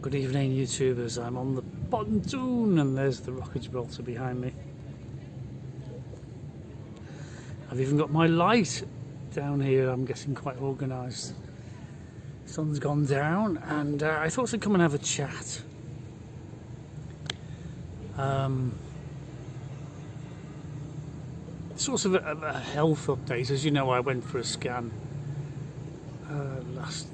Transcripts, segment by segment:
Good evening, YouTubers. I'm on the pontoon and there's the Rock of Gibraltar behind me. I've even got my light down here. I'm getting quite organised. Sun's gone down and I thought I'd come and have a chat. Sort of a health update. As you know, I went for a scan last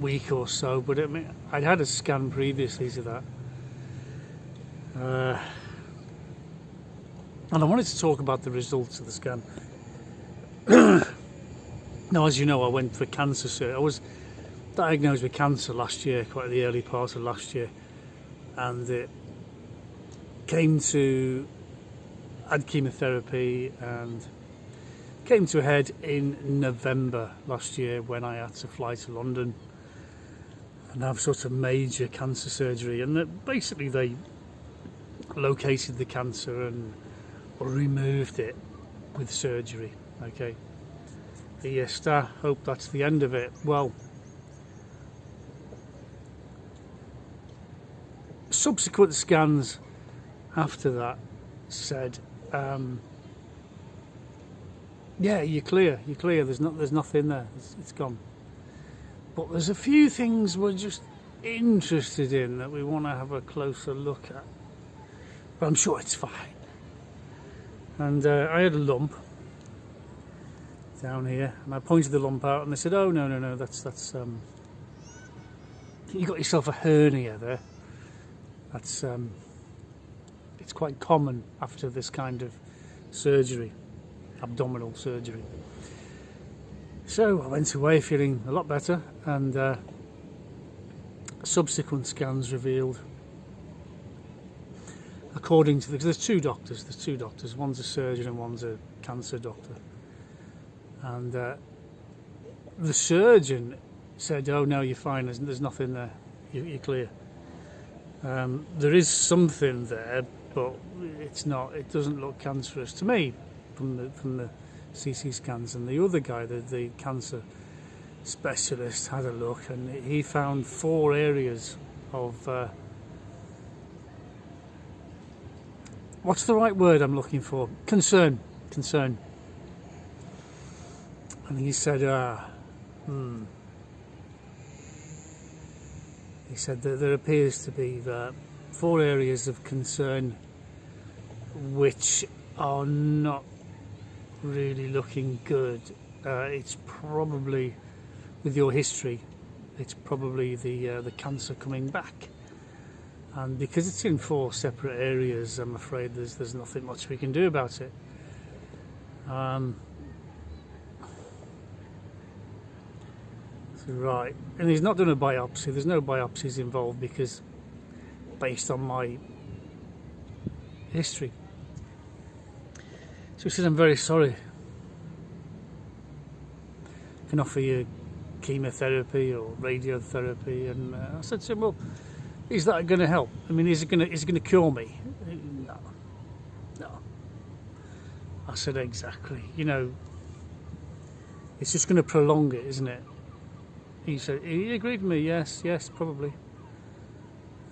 week or so, but I mean, I'd had a scan previously to that, and I wanted to talk about the results of the scan. Now, as you know, I went for cancer surgery. I was diagnosed with cancer last year, quite the early part of last year, and it came to, I had chemotherapy and came to a head in November last year when I had to fly to London and have sort of major cancer surgery, and basically they located the cancer and removed it with surgery. Okay, the staff hope that's the end of it. Well, subsequent scans after that said, yeah, you're clear. There's nothing there. It's gone. But there's a few things we're just interested in that we want to have a closer look at. But I'm sure it's fine. And I had a lump down here, and I pointed the lump out, and they said, "Oh no, that's you got yourself a hernia there. That's it's quite common after this kind of surgery, abdominal surgery." So I went away feeling a lot better, and subsequent scans revealed, according to there's two doctors, one's a surgeon and one's a cancer doctor, and the surgeon said, "Oh no, you're fine, there's nothing there, you're clear. There is something there, but it doesn't look cancerous to me from the CT scans." And the other guy, the cancer specialist, had a look, and he found 4 areas of what's the right word I'm looking for? Concern. And he said, he said that there appears to be 4 areas of concern which are not really looking good. It's probably, with your history, it's probably the cancer coming back, and because it's in 4 separate areas, I'm afraid there's nothing much we can do about it. Right, and he's not done a biopsy. There's no biopsies involved because, based on my history. So he said, "I'm very sorry. I can offer you chemotherapy or radiotherapy." And I said to him, "Well, is that going to help? I mean, is it going to cure me?" No. I said, "Exactly. You know, it's just going to prolong it, isn't it?" He said, he agreed with me. Yes, probably.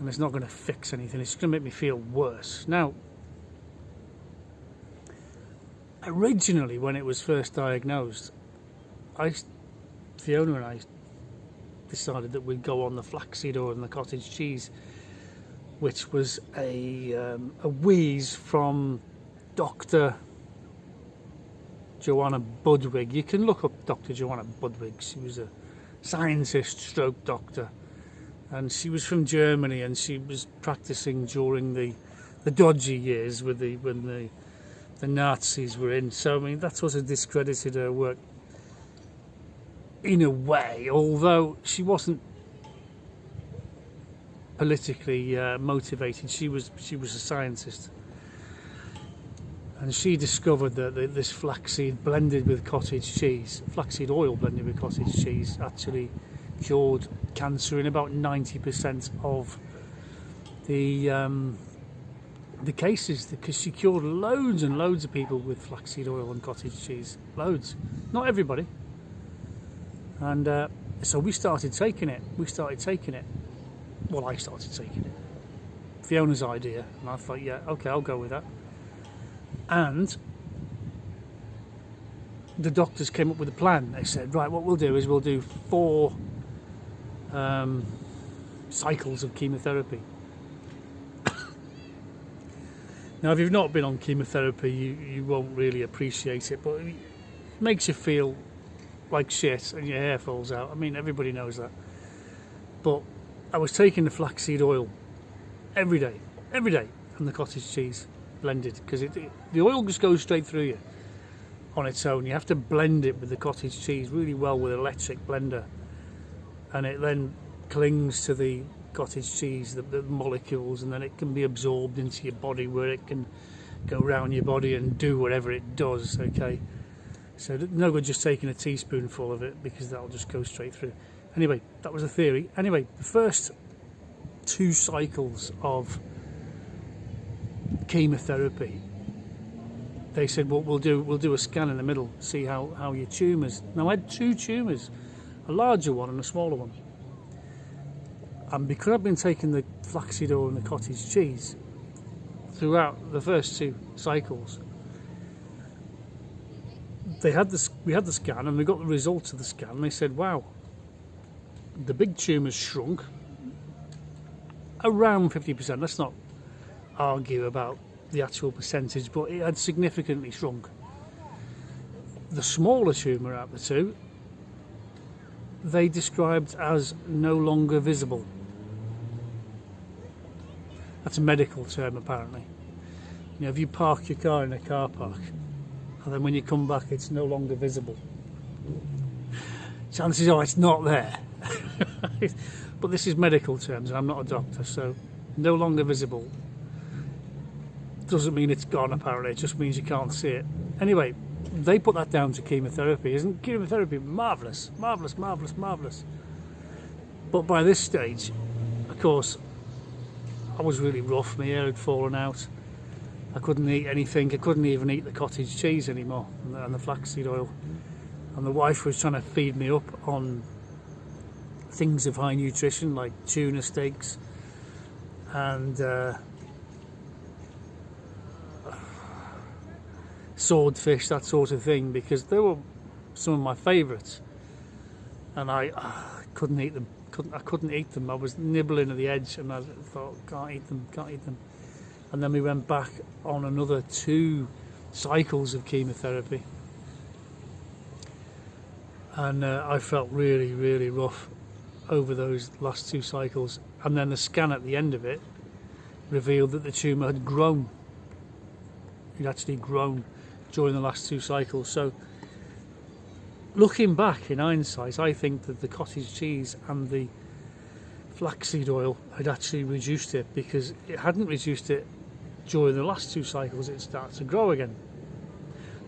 And it's not going to fix anything. It's going to make me feel worse. Now, originally, when it was first diagnosed, Fiona and I decided that we'd go on the flaxseed oil and the cottage cheese, which was a wheeze from Dr. Joanna Budwig. You can look up Dr. Joanna Budwig. She was a scientist stroke doctor, and she was from Germany, and she was practicing during the dodgy years when the Nazis were in. So I mean, that sort of discredited her work in a way, although she wasn't politically motivated. She was a scientist, and she discovered that this flaxseed oil blended with cottage cheese actually cured cancer in about 90% of the cases, because she cured loads and loads of people with flaxseed oil and cottage cheese. Loads. Not everybody. And so we started taking it. Well, I started taking it. Fiona's idea, and I thought, yeah, okay, I'll go with that. And the doctors came up with a plan. They said, right, what we'll do is we'll do 4 cycles of chemotherapy. Now, if you've not been on chemotherapy, you won't really appreciate it, but it makes you feel like shit and your hair falls out. I mean, everybody knows that. But I was taking the flaxseed oil every day, and the cottage cheese blended, because the oil just goes straight through you on its own. You have to blend it with the cottage cheese really well with an electric blender, and it then clings to the cottage cheese, the molecules, and then it can be absorbed into your body, where it can go around your body and do whatever it does. Okay, so no good just taking a teaspoonful of it, because that'll just go straight through. Anyway, that was the theory. Anyway, the first 2 cycles of chemotherapy, they said, well, we'll do a scan in the middle, see how your tumours. Now, I had 2 tumours, a larger one and a smaller one. And because I've been taking the flaxseed oil and the cottage cheese throughout the first 2 cycles, we had the scan, and we got the results of the scan. And they said, wow, the big tumours shrunk around 50%. Let's not argue about the actual percentage, but it had significantly shrunk. The smaller tumour out of the 2, they described as no longer visible. That's a medical term, apparently. You know, if you park your car in a car park, and then when you come back, it's no longer visible, chances are it's not there. But this is medical terms, and I'm not a doctor, so no longer visible doesn't mean it's gone, apparently. It just means you can't see it. Anyway, they put that down to chemotherapy. Isn't chemotherapy marvellous? Marvellous, marvellous, marvellous. But by this stage, of course, I was really rough. My hair had fallen out. I couldn't eat anything. I couldn't even eat the cottage cheese anymore, and the flaxseed oil. And the wife was trying to feed me up on things of high nutrition, like tuna steaks and swordfish, that sort of thing, because they were some of my favourites, and I couldn't eat them. I couldn't eat them. I was nibbling at the edge, and I thought, can't eat them. And then we went back on another 2 cycles of chemotherapy, and I felt really, really rough over those last 2 cycles. And then the scan at the end of it revealed that the tumour had grown. It actually grown during the last 2 cycles. So, looking back in hindsight, I think that the cottage cheese and the flaxseed oil had actually reduced it, because it hadn't reduced it during the last 2 cycles. It started to grow again,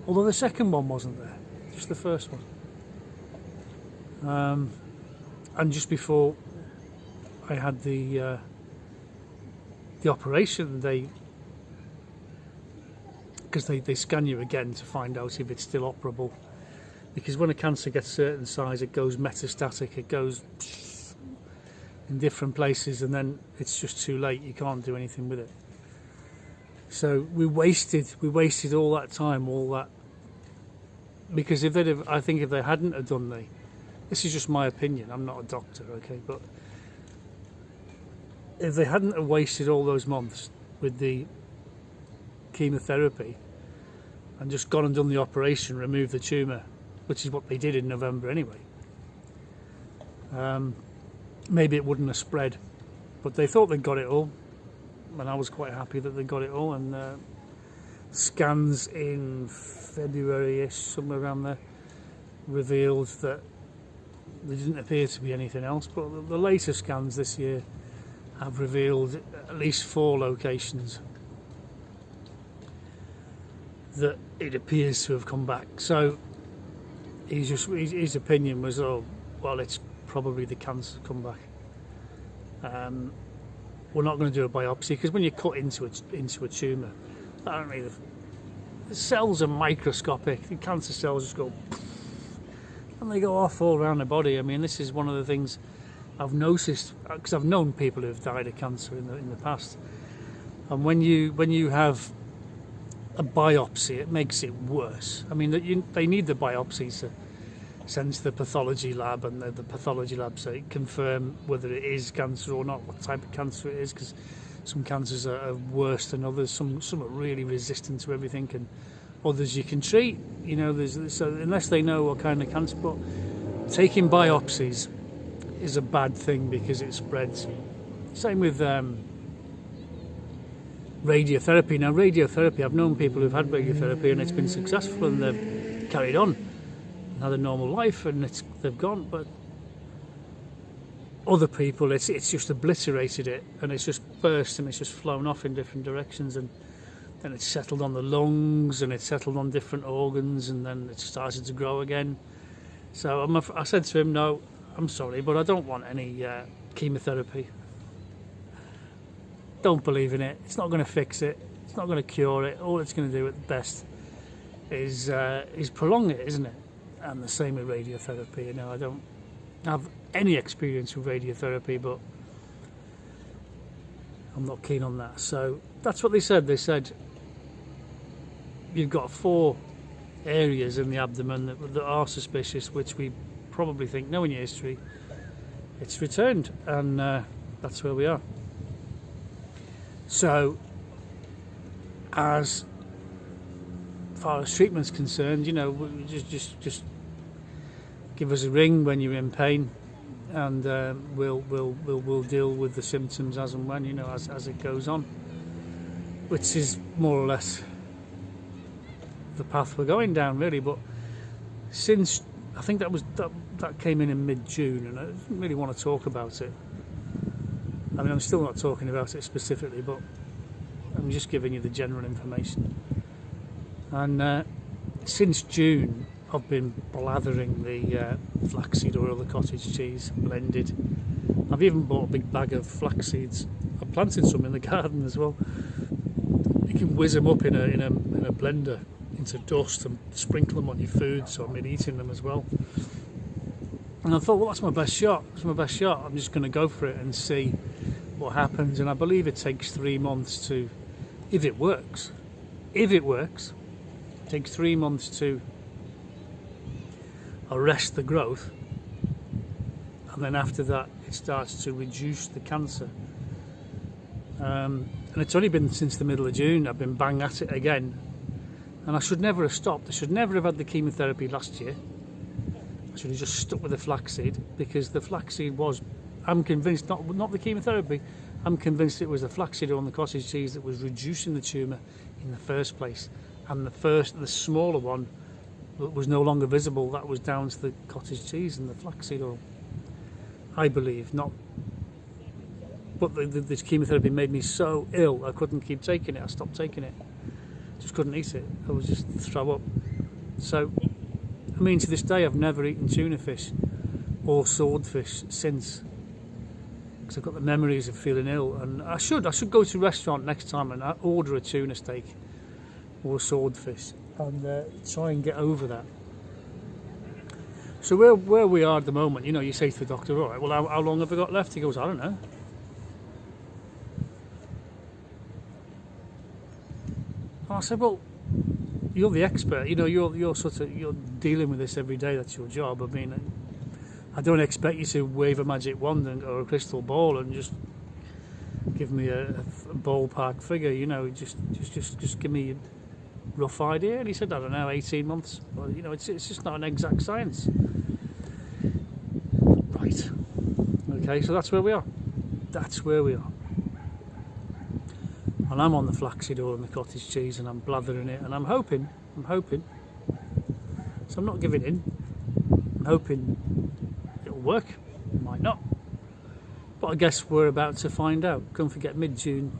although the second one wasn't there, just the first one. And just before I had the operation, because they scan you again to find out if it's still operable, because when a cancer gets a certain size, it goes metastatic, it goes in different places, and then it's just too late. You can't do anything with it. So we wasted all that time, all that, because if they hadn't have done this is just my opinion, I'm not a doctor, okay, but if they hadn't have wasted all those months with the chemotherapy and just gone and done the operation, removed the tumour, which is what they did in November anyway, maybe it wouldn't have spread. But they thought they'd got it all, and I was quite happy that they got it all. And scans in February-ish, somewhere around there, revealed that there didn't appear to be anything else. But the later scans this year have revealed at least 4 locations that it appears to have come back. So his opinion was, oh, well, it's probably the cancer come back. We're not going to do a biopsy, because when you cut into a tumour, apparently the cells are microscopic. The cancer cells just go, and they go off all around the body. I mean, this is one of the things I've noticed, because I've known people who've died of cancer in the past, and when you have a biopsy, it makes it worse. I mean, they need the biopsies to send to the pathology lab, and the pathology lab say confirm whether it is cancer or not, what type of cancer it is, because some cancers are worse than others. Some are really resistant to everything, and others you can treat. You know, so unless they know what kind of cancer. But taking biopsies is a bad thing because it spreads. Same with radiotherapy. Now, radiotherapy, I've known people who've had radiotherapy and it's been successful and they've carried on and had a normal life and they've gone. But other people, it's just obliterated it, and it's just burst and it's just flown off in different directions, and then it's settled on the lungs and it's settled on different organs, and then it started to grow again. So I said to him, no, I'm sorry, but I don't want any chemotherapy. Don't believe in it. It's not going to fix it. It's not going to cure it. All it's going to do at best is prolong it, isn't it? And the same with radiotherapy. You know, I don't have any experience with radiotherapy, but I'm not keen on that. So that's what they said. They said you've got 4 areas in the abdomen that are suspicious, which we probably think, knowing your history, it's returned, and that's where we are. So as far as treatment's concerned, you know, just give us a ring when you're in pain, and we'll deal with the symptoms as and when, you know, as it goes on, which is more or less the path we're going down, really. But since I think that came in mid-June, and I didn't really want to talk about it. I mean, I'm still not talking about it specifically, but I'm just giving you the general information. And since June, I've been blathering the flaxseed oil, the cottage cheese blended. I've even bought a big bag of flax seeds. I've planted some in the garden as well. You can whiz them up in a blender into dust and sprinkle them on your food, so I've been eating them as well. And I thought, well, that's my best shot. It's my best shot. I'm just going to go for it and see what happens. And I believe it takes 3 months to, if it works, it takes 3 months to arrest the growth, and then after that it starts to reduce the cancer. And it's only been since the middle of June I've been bang at it again, and I should never have stopped. I should never have had the chemotherapy last year. I should have just stuck with the flaxseed, because the flaxseed was, I'm convinced, not the chemotherapy, I'm convinced it was the flaxseed on the cottage cheese that was reducing the tumour in the first place, and the smaller one was no longer visible. That was down to the cottage cheese and the flaxseed oil, I believe. Not, but this chemotherapy made me so ill I couldn't keep taking it. I stopped taking it. Just couldn't eat it. I would just throw up. So, I mean, to this day I've never eaten tuna fish or swordfish since, because I've got the memories of feeling ill. And I should go to a restaurant next time and order a tuna steak or a swordfish and try and get over that. So where we are at the moment, you know, you say to the doctor, all right, well, how long have I got left? He goes, I don't know. And I said, well, you're the expert, you know, you're dealing with this every day. That's your job. I mean, I don't expect you to wave a magic wand or a crystal ball and just give me a ballpark figure. You know, just give me a rough idea. And he said, I don't know, 18 months. Well, you know, it's just not an exact science. Right. Okay, so that's where we are. That's where we are. And I'm on the flaxseed oil and the cottage cheese, and I'm blathering it, and I'm hoping. So I'm not giving in. I'm hoping it'll work. It might not. But I guess we're about to find out. Don't forget, mid-June,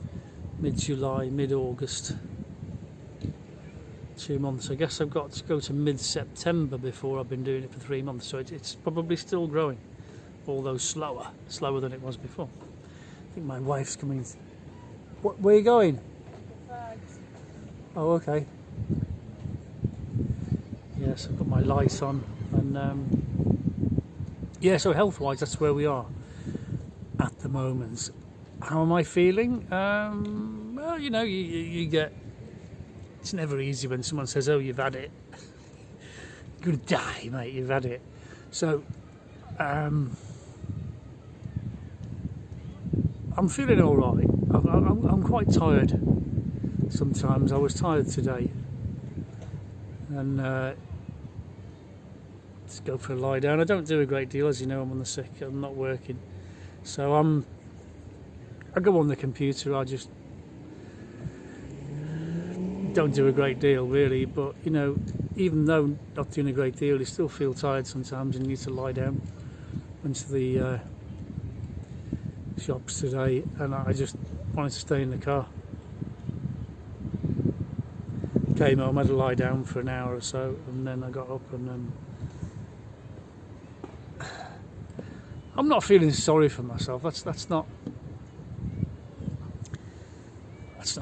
mid-July, mid-August. 2 months. I guess I've got to go to mid-September before I've been doing it for 3 months. So it's probably still growing, although slower than it was before. I think my wife's coming. Where are you going? Oh, okay. Yes, I've got my light on, and yeah. So health-wise, that's where we are. moment. How am I feeling? Well, you get. It's never easy when someone says, "Oh, you've had it. You're gonna die, mate. You've had it." So, I'm feeling all right. I'm quite tired. Sometimes I was tired today, and just go for a lie down. I don't do a great deal, as you know. I'm on the sick. I'm not working, so I go on the computer. I just don't do a great deal, really. But even though not doing a great deal, you still feel tired sometimes and you need to lie down. Went to the shops today, and I just wanted to stay in the car. Came home, had to lie down for an hour or so, and then I got up and I'm not feeling sorry for myself. That's not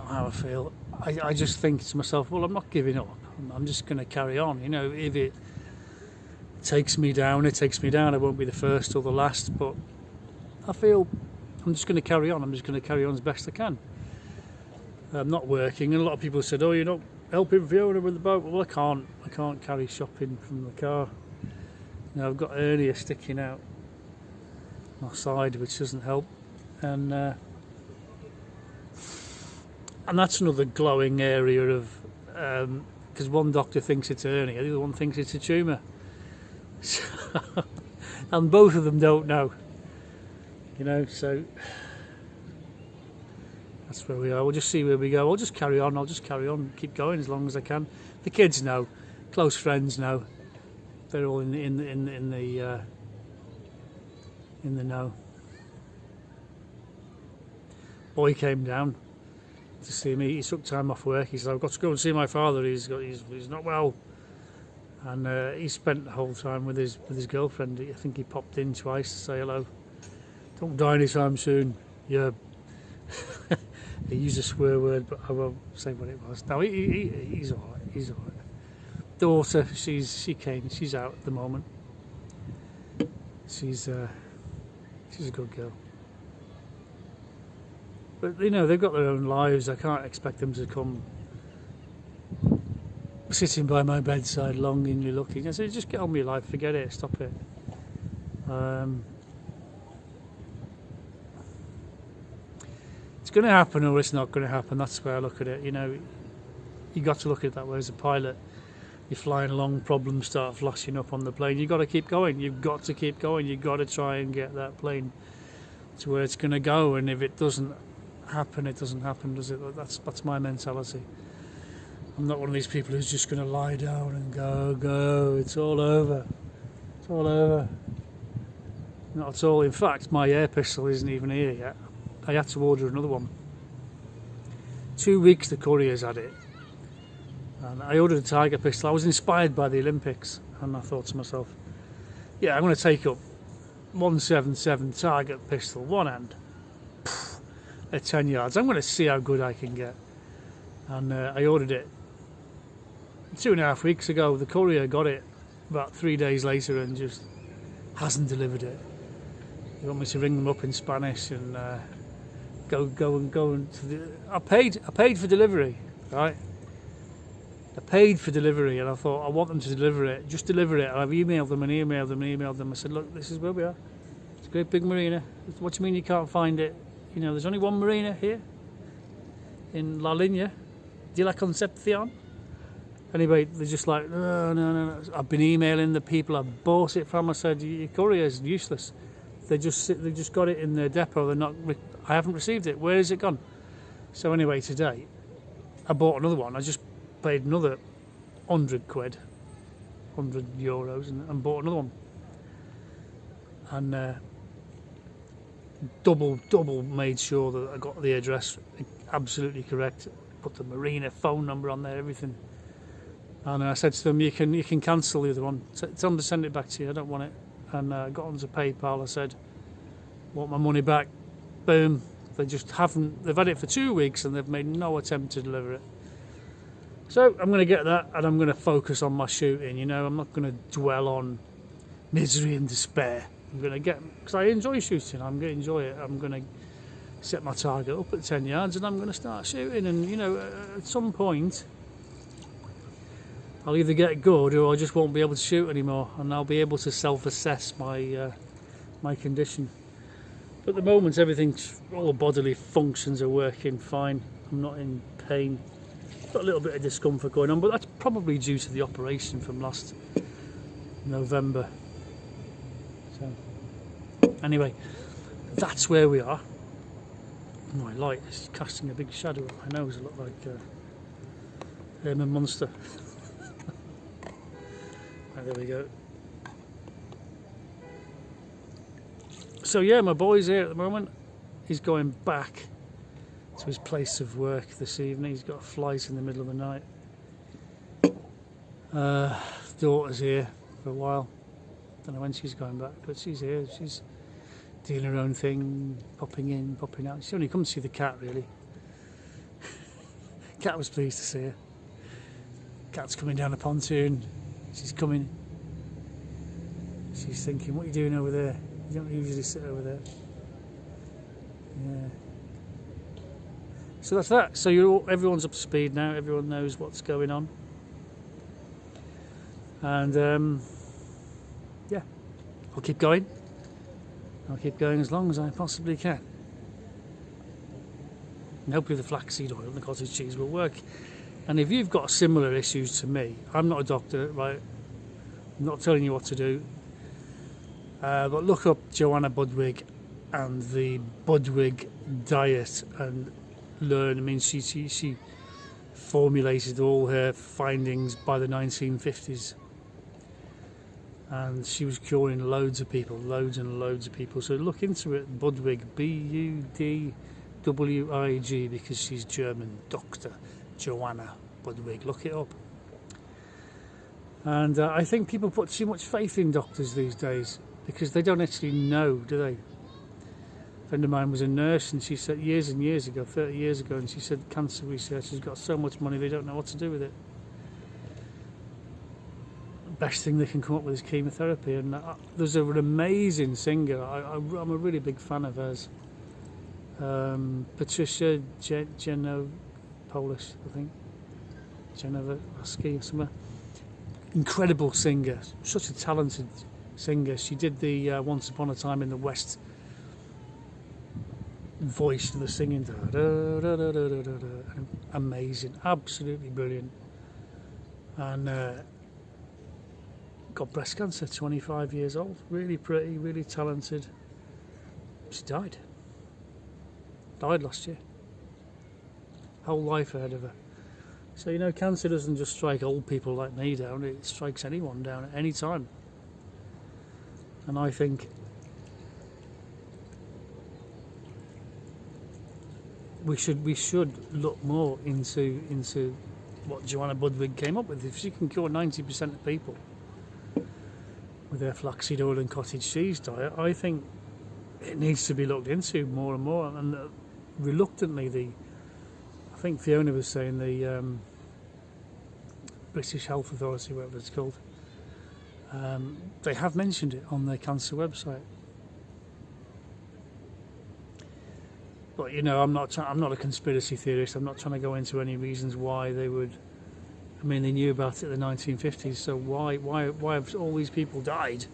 how I feel. I just think to myself, well, I'm not giving up. I'm just going to carry on. If it takes me down, it takes me down. I won't be the first or the last, but I feel I'm just going to carry on. I'm just going to carry on as best I can. I'm not working, and a lot of people said, "Oh, you're not helping Fiona with the boat." Well, I can't carry shopping from the car. I've got a hernia sticking out my side, which doesn't help, and that's another glowing area of because one doctor thinks it's a hernia, the other one thinks it's a tumour, and both of them don't know. So that's where we are. We'll just see where we go. I'll just carry on, keep going as long as I can. The kids know, close friends know. They're all in the know. Boy came down to see me. He took time off work. He said, "I've got to go and see my father. He's not well." And he spent the whole time with his girlfriend. I think he popped in twice to say hello. Don't die anytime soon. Yeah. He used a swear word, but I won't say what it was. No, he's all right. He's all right. Daughter, she came. She's out at the moment. She's a good girl. But they've got their own lives. I can't expect them to come sitting by my bedside longingly looking. I said, just get on with your life, forget it, stop it. It's going to happen or it's not going to happen. That's the way I look at it. You got to look at it that way as a pilot. You're flying along, problems start flashing up on the plane. You've got to keep going. You've got to keep going. You've got to try and get that plane to where it's going to go. And if it doesn't happen, it doesn't happen, does it? That's my mentality. I'm not one of these people who's just going to lie down and go. It's all over. It's all over. Not at all. In fact, my air pistol isn't even here yet. I had to order another one. 2 weeks the courier's had it. And I ordered a Tiger pistol. I was inspired by the Olympics, and I thought to myself, yeah, I'm going to take up 177 Target pistol, one hand, at 10 yards. I'm going to see how good I can get. And I ordered it 2.5 weeks ago. The courier got it about 3 days later and just hasn't delivered it. You want me to ring them up in Spanish and go into the... I paid for delivery, right? I paid for delivery, and I thought, I want them to deliver it. Just deliver it. And I've emailed them. I said, look, this is where we are. It's a great big marina. What do you mean you can't find it? There's only one marina here in La Línea, de la Concepción. Anyway, they're just like, no. I've been emailing the people I bought it from. I said, your courier is useless. They just got it in their depot. I haven't received it. Where is it gone? So anyway, today I bought another one. I just paid another 100 quid, 100 euros, and bought another one. And double made sure that I got the address absolutely correct. Put the marina phone number on there, everything. And I said to them, you can cancel the other one. Tell them to send it back to you. I don't want it. And I got onto PayPal. I said, want my money back. Boom. They just haven't. They've had it for 2 weeks and they've made no attempt to deliver it. So I'm going to get that, and I'm going to focus on my shooting. I'm not going to dwell on misery and despair. I'm going to get, because I enjoy shooting, I'm going to enjoy it. I'm going to set my target up at 10 yards and I'm going to start shooting. And, you know, at some point, I'll either get good or I just won't be able to shoot anymore, and I'll be able to self-assess my my condition. But at the moment, all the bodily functions are working fine. I'm not in pain. Got a little bit of discomfort going on, but that's probably due to the operation from last November. So, anyway, that's where we are. My light is casting a big shadow on my nose. I look like Herman Munster. Right, there we go. So yeah, my boy's here at the moment. He's going back to his place of work this evening. He's got a flight in the middle of the night. Daughter's here for a while. Don't know when she's going back, but she's here. She's doing her own thing, popping in, popping out. She only comes to see the cat, really. Cat was pleased to see her. Cat's coming down the pontoon. She's coming. She's thinking, what are you doing over there? You don't usually sit over there. Yeah. So that's that. So everyone's up to speed now. Everyone knows what's going on. And yeah, I'll keep going. I'll keep going as long as I possibly can. And hopefully the flaxseed oil and the cottage cheese will work. And if you've got similar issues to me, I'm not a doctor, right? I'm not telling you what to do. But look up Joanna Budwig and the Budwig diet and learn. I mean, she formulated all her findings by the 1950s. And she was curing loads and loads of people. So look into it, Budwig, Budwig, because she's German. Dr. Joanna Budwig. Look it up. And I think people put too much faith in doctors these days because they don't actually know, do they? A friend of mine was a nurse and she said years and years ago, 30 years ago, and she said cancer research has got so much money they don't know what to do with it. Best thing they can come up with is chemotherapy. And there's an amazing singer. I'm a really big fan of hers. Patricia Polish, I think. Genovaski or somewhere. Incredible singer. Such a talented singer. She did the Once Upon a Time in the West voice to the singing. Amazing. Absolutely brilliant. And got breast cancer, 25 years old, really pretty, really talented. She died last year, whole life ahead of her. So you know, cancer doesn't just strike old people like me down, it strikes anyone down at any time. And I think we should look more into what Joanna Budwig came up with. If she can cure 90% of people with their flaxseed oil and cottage cheese diet, I think it needs to be looked into more and more. And reluctantly, I think Fiona was saying the British Health Authority, whatever it's called, they have mentioned it on their cancer website. But you know, I'm not a conspiracy theorist. I'm not trying to go into any reasons why they would. I mean, they knew about it in the 1950s, so why have all these people died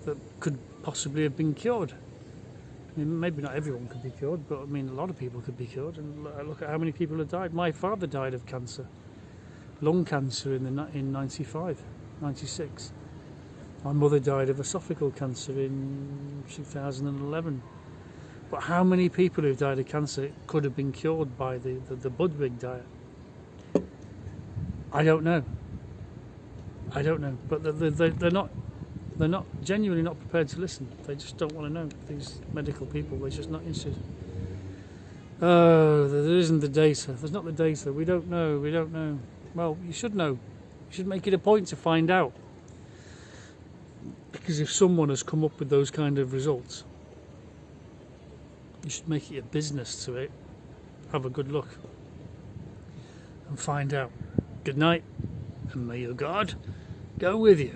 that could possibly have been cured? I mean, maybe not everyone could be cured, but I mean, a lot of people could be cured. And look at how many people have died. My father died of cancer, lung cancer in 95, 96. My mother died of esophageal cancer in 2011. But how many people who've died of cancer could have been cured by the Budwig diet? I don't know. But they're not genuinely not prepared to listen. They just don't want to know. These medical people, they're just not interested. Oh, there isn't the data. There's not the data. We don't know. Well, you should know. You should make it a point to find out. Because if someone has come up with those kind of results, you should make it a business to it. Have a good look and find out. Good night, and may your God go with you.